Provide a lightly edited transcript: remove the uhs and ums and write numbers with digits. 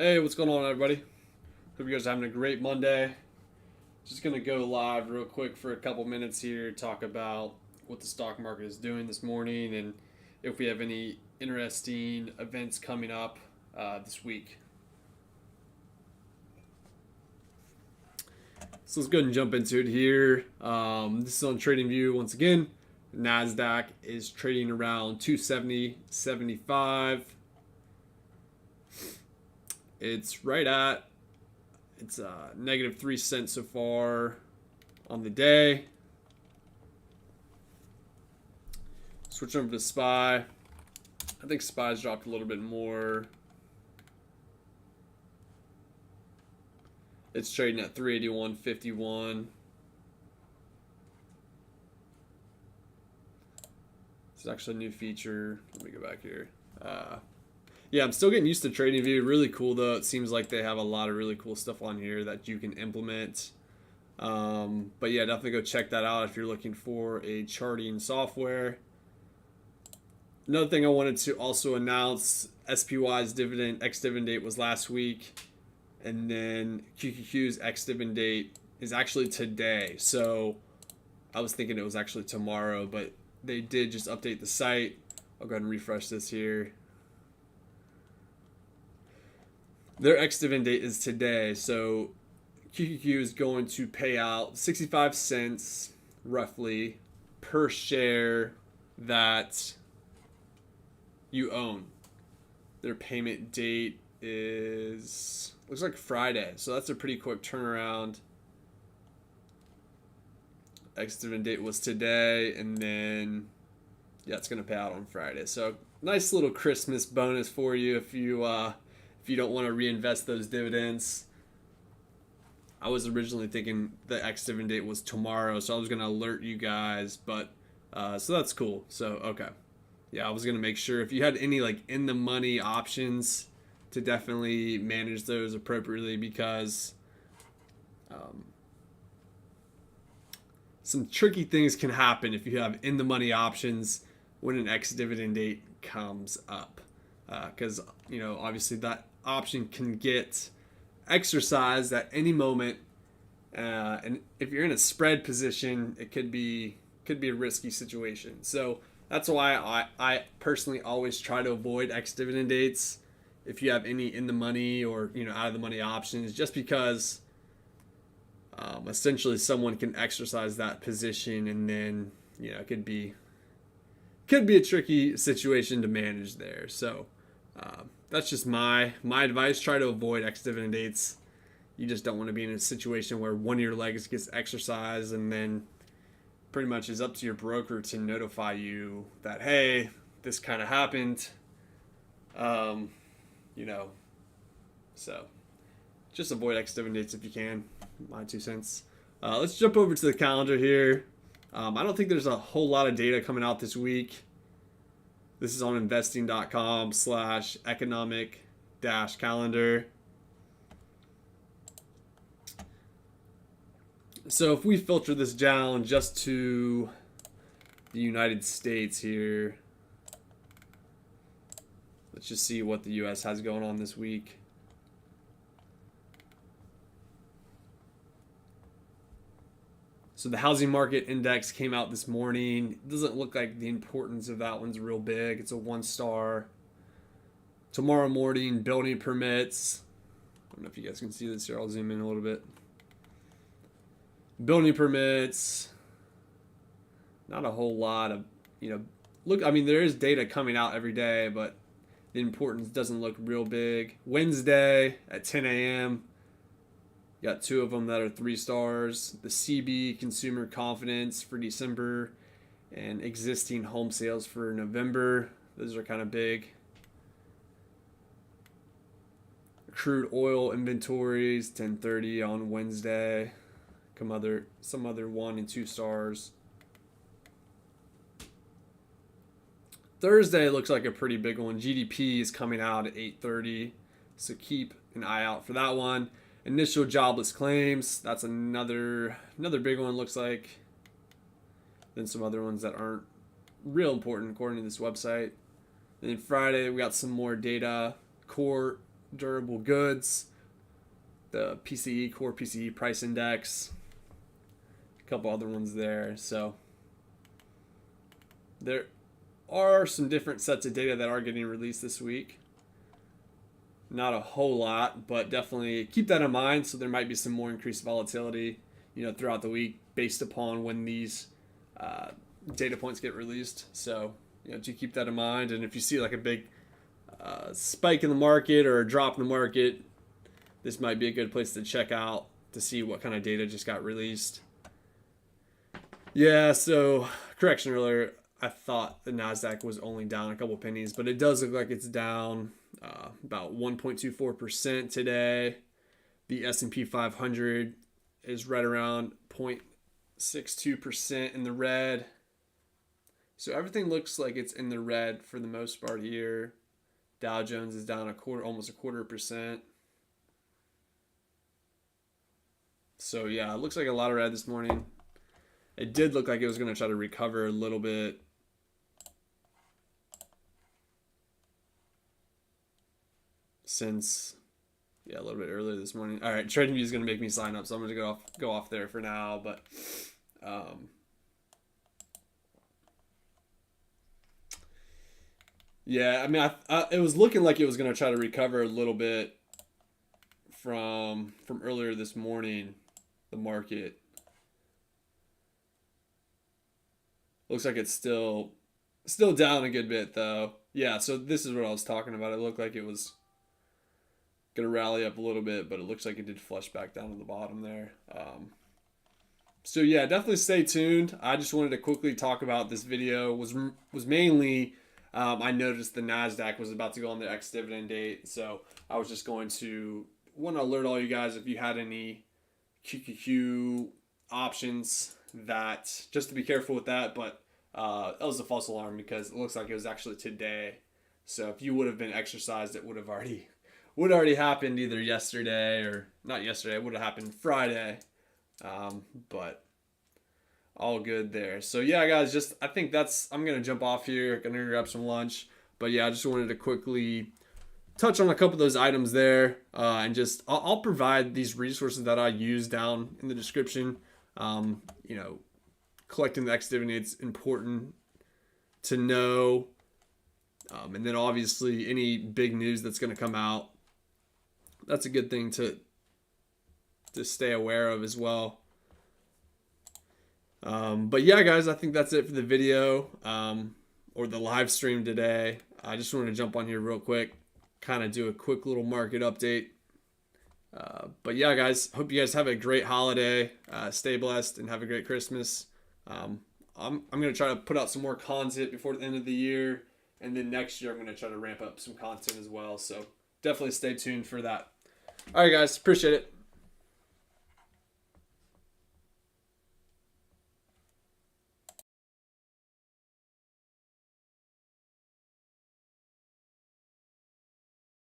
Hey, what's going on, everybody? Hope you guys are having a great Monday. Just gonna go live real quick for a couple minutes here, talk about what the stock market is doing this morning and if we have any interesting events coming up this week. So let's go ahead and jump into it here. This is on TradingView once again. NASDAQ is trading around 270.75. It's right at, it's negative 3 cents so far on the day. Switch over to SPY. I think SPY's dropped a little bit more. It's trading at 381.51. It's actually a new feature. Let me go back here. Yeah, I'm still getting used to TradingView. Really cool though. It seems like they have a lot of really cool stuff on here that you can implement. But yeah, definitely go check that out if you're looking for a charting software. Another thing I wanted to also announce, SPY's ex-dividend date was last week. And then QQQ's ex-dividend date is actually today. So I was thinking it was actually tomorrow, but they did just update the site. I'll go ahead and refresh this here. Their ex-dividend date is today, so QQQ is going to pay out 65 cents roughly per share that you own. Their payment date looks like Friday, so that's a pretty quick turnaround. Ex-dividend date was today, and then yeah, it's going to pay out on Friday. So nice little Christmas bonus for you if you don't want to reinvest those dividends. I was originally thinking the ex-dividend date was tomorrow, so I was going to alert you guys, but so that's cool. So, okay. Yeah, I was going to make sure if you had any like in the money options to definitely manage those appropriately, because some tricky things can happen if you have in the money options when an ex-dividend date comes up. Because, obviously that option can get exercised at any moment, and if you're in a spread position, it could be a risky situation. So that's why I personally always try to avoid ex-dividend dates if you have any in the money or out of the money options, just because essentially someone can exercise that position, and then it could be a tricky situation to manage there. So that's just my advice. Try to avoid ex-dividend dates. You just don't want to be in a situation where one of your legs gets exercised, and then pretty much it's up to your broker to notify you that, hey, this kind of happened. So just avoid ex-dividend dates if you can. My 2 cents. Let's jump over to the calendar here. I don't think there's a whole lot of data coming out this week. This is on investing.com/economic-calendar. So if we filter this down just to the United States here, let's just see what the US has going on this week. So the housing market index came out this morning. It doesn't look like the importance of that one's real big. It's a 1-star. Tomorrow morning, building permits. I don't know if you guys can see this here. I'll zoom in a little bit. Building permits. Not a whole lot of, look, I mean, there is data coming out every day, but the importance doesn't look real big. Wednesday at 10 a.m., got 2 of them that are 3 stars. The CB, consumer confidence for December, and existing home sales for November. Those are kind of big. Crude oil inventories, 10:30 on Wednesday. Some other 1 and 2 stars. Thursday looks like a pretty big one. GDP is coming out at 8:30, so keep an eye out for that one. Initial jobless claims, that's another big one, looks like. Then some other ones that aren't real important according to this website. And then Friday we got some more data. Core durable goods, the PCE, core PCE price index, a couple other ones there. So there are some different sets of data that are getting released this week. Not a whole lot, but definitely keep that in mind. So there might be some more increased volatility, throughout the week based upon when these data points get released. So, do keep that in mind. And if you see like a big spike in the market or a drop in the market, this might be a good place to check out to see what kind of data just got released. Yeah, so correction earlier. I thought the NASDAQ was only down a couple pennies, but it does look like it's down about 1.24% today. The S&P 500 is right around 0.62% in the red. So everything looks like it's in the red for the most part here. Dow Jones is down almost a quarter percent. So yeah, it looks like a lot of red this morning. It did look like it was going to try to recover a little bit. Since, a little bit earlier this morning. All right, TradingView is going to make me sign up, so I'm going to go off there for now. But yeah, I mean, it was looking like it was going to try to recover a little bit from earlier this morning. The market looks like it's still down a good bit though. Yeah, so this is what I was talking about. It looked like it was going to rally up a little bit, but it looks like it did flush back down to the bottom there. So yeah, definitely stay tuned. I just wanted to quickly talk about this video. Was mainly I noticed the NASDAQ was about to go on the ex-dividend date, so I was just going to want to alert all you guys if you had any QQQ options, that just to be careful with that. But that was a false alarm because it looks like it was actually today. So if you would have been exercised, it would have already happened either yesterday or not yesterday. It would have happened Friday. But all good there. So yeah, guys, I think I'm going to jump off here. Going to grab some lunch. But yeah, I just wanted to quickly touch on a couple of those items there. And I'll provide these resources that I use down in the description. Collecting the ex-dividend, it's important to know. And then obviously any big news that's going to come out, that's a good thing to stay aware of as well. But yeah, guys, I think that's it for the video or the live stream today. I just wanted to jump on here real quick, kind of do a quick little market update. But yeah, guys, hope you guys have a great holiday. Stay blessed and have a great Christmas. I'm going to try to put out some more content before the end of the year. And then next year, I'm going to try to ramp up some content as well. So definitely stay tuned for that. All right, guys. Appreciate it.